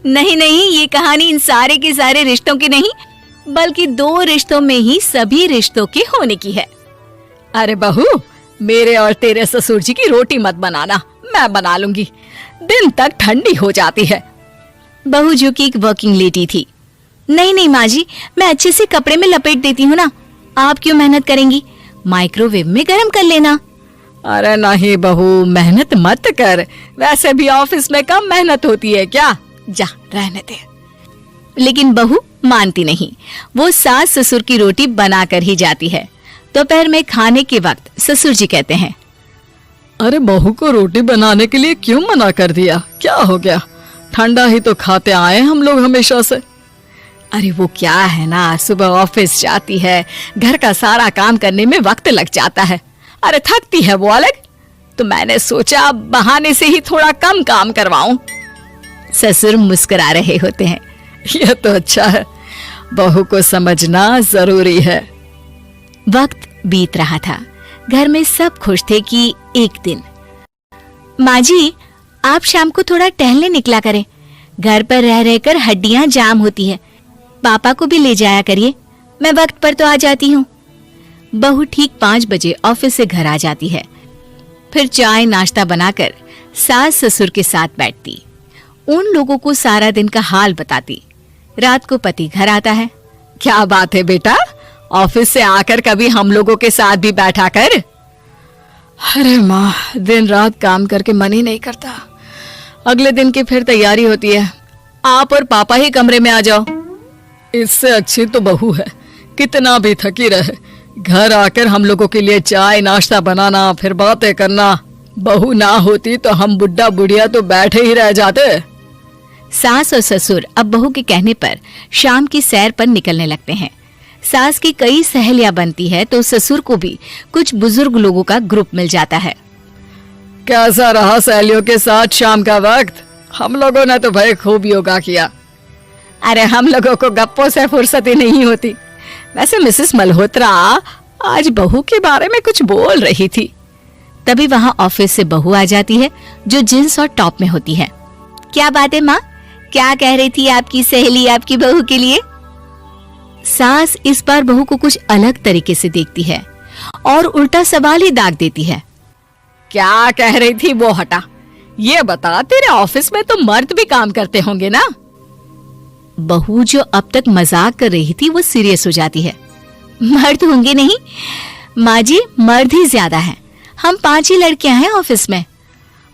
नहीं नहीं, ये कहानी इन सारे के सारे रिश्तों की नहीं, बल्कि 2 रिश्तों में ही सभी रिश्तों के होने की है। अरे बहू, मेरे और तेरे ससुर जी की रोटी मत बनाना, मैं बना लूंगी, दिन तक ठंडी हो जाती है। बहू जो कि एक वर्किंग लेडी थी। नहीं नहीं माँ जी, मैं अच्छे से कपड़े में लपेट देती हूँ ना, आप क्यों मेहनत करेंगी, माइक्रोवेव में गर्म कर लेना। अरे नहीं बहू, मेहनत मत कर, वैसे भी ऑफिस में कम मेहनत होती है क्या, जा रहने दे। लेकिन बहू मानती नहीं, वो सास ससुर की रोटी बनाकर ही जाती है। दोपहर में खाने के वक्त ससुर जी कहते हैं, अरे बहू को रोटी बनाने के लिए क्यों मना कर दिया, क्या हो गया, ठंडा ही तो खाते आए हम लोग हमेशा से। अरे वो क्या है ना, सुबह ऑफिस जाती है, घर का सारा काम करने में वक्त लग जाता है, अरे थकती है वो अलग, तो मैंने सोचा बहाने से ही थोड़ा कम काम करवाऊं। ससुर मुस्कुरा रहे होते हैं। यह तो अच्छा है, बहू को समझना जरूरी है। वक्त बीत रहा था, घर में सब खुश थे कि एक दिन, माँ जी आप शाम को थोड़ा टहलने निकला करें, घर पर रह रहकर हड्डियां जाम होती है, पापा को भी ले जाया करिए, मैं वक्त पर तो आ जाती हूँ। बहू ठीक 5 बजे ऑफिस से घर आ जाती है, फिर चाय नाश्ता बनाकर सास ससुर के साथ बैठती, उन लोगों को सारा दिन का हाल बताती। रात को पति घर आता है। क्या बात है बेटा, ऑफिस से आकर कभी हम लोगों के साथ भी बैठा कर। अरे माँ, दिन रात काम करके मन ही नहीं करता, अगले दिन की फिर तैयारी होती है, आप और पापा ही कमरे में आ जाओ। इससे अच्छी तो बहू है, कितना भी थकी रहे, घर आकर हम लोगों के लिए चाय नाश्ता बनाना, फिर बातें करना। बहू ना होती तो हम बुढ़ा बुढ़िया तो बैठे ही रह जाते। सास और ससुर अब बहू के कहने पर शाम की सैर पर निकलने लगते हैं। सास की कई सहेलियां बनती है तो ससुर को भी कुछ बुजुर्ग लोगों का ग्रुप मिल जाता है। कैसा रहा सहेलियों के साथ शाम का वक्त? हम लोगों ने तो भाई खूब योगा किया। अरे हम लोगों को गप्पों से फुर्सत ही नहीं होती। वैसे मिसेस मल्होत्रा आज बहू के बारे में कुछ बोल रही थी। तभी वहां ऑफिस से बहू आ जाती है जो जींस और टॉप में होती है। क्या बात है माँ, क्या कह रही थी आपकी सहेली आपकी बहू के लिए? सास इस बार बहू को कुछ अलग तरीके से देखती है और उल्टा सवाल ही दाग देती है। क्या कह रही थी वो हटा, ये बता, तेरे ऑफिस में तो मर्द भी काम करते होंगे ना? बहू जो अब तक मजाक कर रही थी वो सीरियस हो जाती है। मर्द होंगे नहीं माँ जी, मर्द ही ज्यादा हैं, हम 5 ही लड़कियां हैं ऑफिस में।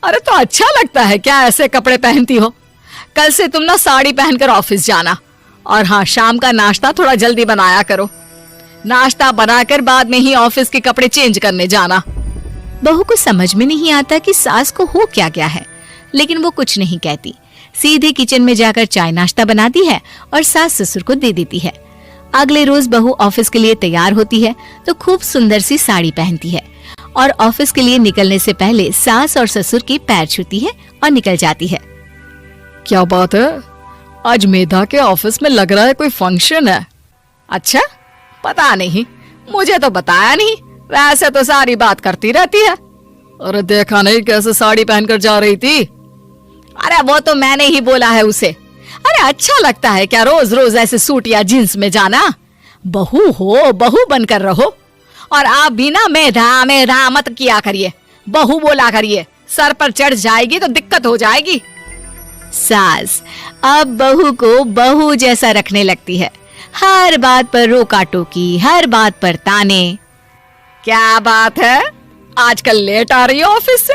अरे तो अच्छा लगता है क्या ऐसे कपड़े पहनती हो? कल से तुम ना साड़ी पहनकर ऑफिस जाना, और हाँ, शाम का नाश्ता थोड़ा जल्दी बनाया करो, नाश्ता बनाकर बाद में ही ऑफिस के कपड़े चेंज करने जाना। बहू को समझ में नहीं आता कि सास को हो क्या गया है, लेकिन वो कुछ नहीं कहती, सीधे किचन में जाकर चाय नाश्ता बनाती है और सास ससुर को दे देती है। अगले रोज बहू ऑफिस के लिए तैयार होती है तो खूब सुंदर सी साड़ी पहनती है और ऑफिस के लिए निकलने से पहले सास और ससुर के पैर छूती है और निकल जाती है। क्या बात है, आज मेधा के ऑफिस में लग रहा है कोई फंक्शन है। अच्छा, पता नहीं, मुझे तो बताया नहीं, वैसे तो सारी बात करती रहती है। अरे देखा नहीं कैसे साड़ी पहनकर जा रही थी? अरे वो तो मैंने ही बोला है उसे। अरे अच्छा लगता है क्या रोज रोज ऐसे सूट या जींस में जाना? बहू हो, बहू बनकर रहो, और आप भी ना मेधा मेधा मत किया करिए, बहू बोला करिए, सर पर चढ़ जाएगी तो दिक्कत हो जाएगी। सास अब बहू को बहू जैसा रखने लगती है, हर बात पर रोका टोकी, हर बात पर ताने। क्या बात है, आजकल लेट आ रही हो ऑफिस से?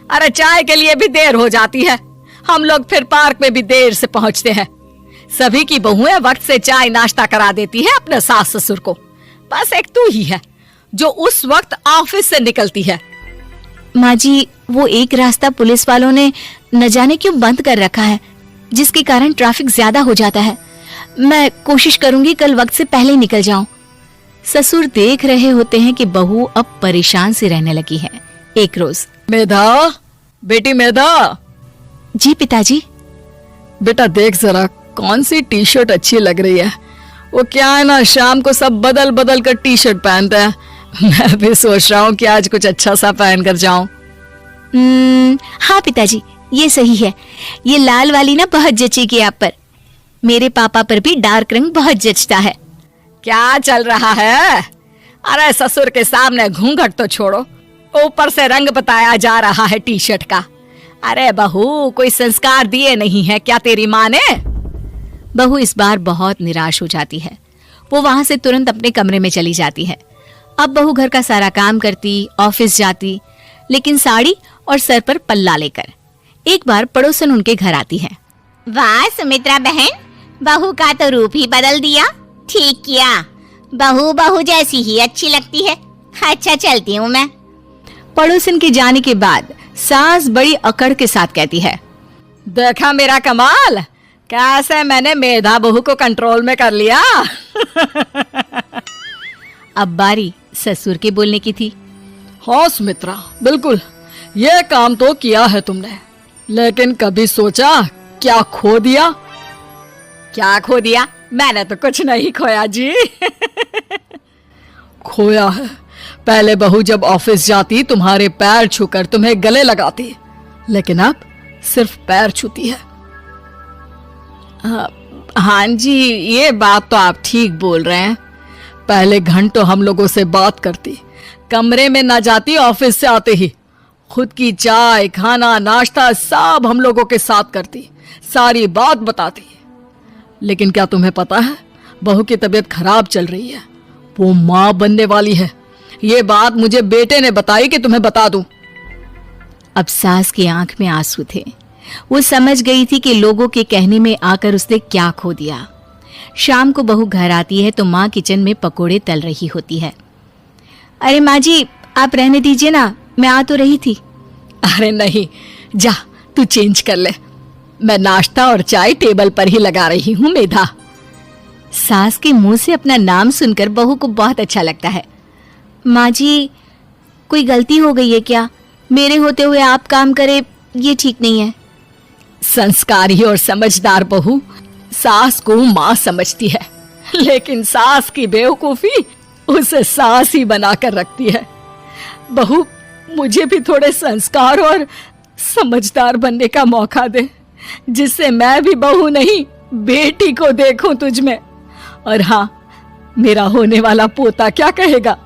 अरे चाय के लिए भी देर हो जाती है, हम लोग फिर पार्क में भी देर से पहुंचते हैं। सभी की बहुएं वक्त से चाय नाश्ता करा देती है अपने सास ससुर को, बस एक तू ही है जो उस वक्त ऑफिस से निकलती है। माँ जी, वो एक रास्ता पुलिस वालों ने न जाने क्यों बंद कर रखा है, जिसके कारण ट्रैफिक ज्यादा हो जाता है। मैं कोशिश करूंगी कल वक्त से पहले निकल जाऊं। ससुर देख रहे होते हैं कि बहू अब परेशान सी रहने लगी है। एक रोज, मेधा, बेटी मेधा। जी पिताजी। बेटा देख जरा कौन सी टी शर्ट अच्छी लग रही है। वो क्या है ना, शाम को सब बदल बदल कर टी शर्ट पहनते हैं, मैं भी सोच रहा हूँ कि आज कुछ अच्छा सा पहन कर जाऊं। हाँ पिताजी, ये सही है, ये लाल वाली ना बहुत जचेगी आप पर। मेरे पापा पर भी डार्क रंग बहुत जचता है। क्या चल रहा है? अरे ससुर के सामने घूंघट तो छोड़ो, ऊपर से रंग बताया जा रहा है टी शर्ट का। अरे बहू, कोई संस्कार दिए नहीं है क्या तेरी माँ ने? बहू इस बार बहुत निराश हो जाती है। वो वहां से तुरंत अपने कमरे में चली जाती है। अब बहू घर का सारा काम करती, ऑफिस जाती, लेकिन साड़ी और सर पर पल्ला लेकर। एक बार पड़ोसन उनके घर आती है। वाह सुमित्रा बहन, बहू का तो रूप ही बदल दिया। ठीक किया, बहू बहू जैसी ही अच्छी लगती है। अच्छा चलती हूँ मैं। पड़ोसन के जाने के बाद सास बड़ी अकड़ के साथ कहती है, देखा मेरा कमाल, कैसे मैंने मेधा बहू को कंट्रोल में कर लिया। अब बारी ससुर के बोलने की थी। हाँ सुमित्रा, बिल्कुल, ये काम तो किया है तुमने, लेकिन कभी सोचा क्या खो दिया? क्या खो दिया? मैंने तो कुछ नहीं खोया जी। खोया है, पहले बहू जब ऑफिस जाती तुम्हारे पैर छूकर तुम्हें गले लगाती, लेकिन अब सिर्फ पैर छूती है। हाँ जी, ये बात तो आप ठीक बोल रहे हैं। पहले घंटों हम लोगों से बात करती, कमरे में ना जाती, ऑफिस से आते ही खुद की चाय, खाना, नाश्ता सब हम लोगों के साथ करती, सारी बात बताती। लेकिन क्या तुम्हें पता है, बहू की तबीयत खराब चल रही है, वो माँ बनने वाली है। ये बात मुझे बेटे ने बताई कि तुम्हें बता दूं। अब सास की आंख में आंसू थे। वो समझ गई थी कि लोगों के कहने में आकर उसने क्या खो दिया। शाम को बहू घर आती है तो माँ किचन में पकोड़े तल रही होती है। अरे माँ जी, आप रहने दीजिए ना, मैं आ तो रही थी। अरे नहीं, जा तू चेंज कर ले, मैं नाश्ता और चाय टेबल पर ही लगा रही हूँ मेधा। सास के मुंह से अपना नाम सुनकर बहू को बहुत अच्छा लगता है। माँ जी, कोई गलती हो गई है क्या? मेरे होते हुए आप काम करे, ये ठीक नहीं है। संस्कारी और समझदार बहू सास को माँ समझती है, लेकिन सास की बेवकूफी उसे सास ही बनाकर रखती है। बहू, मुझे भी थोड़े संस्कार और समझदार बनने का मौका दे, जिससे मैं भी बहू नहीं बेटी को देखूं तुझ में। और हाँ, मेरा होने वाला पोता क्या कहेगा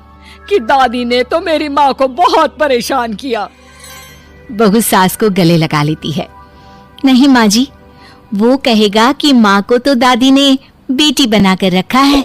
कि दादी ने तो मेरी माँ को बहुत परेशान किया। बहू सास को गले लगा लेती है। नहीं माँ जी, वो कहेगा कि माँ को तो दादी ने बेटी बनाकर रखा है।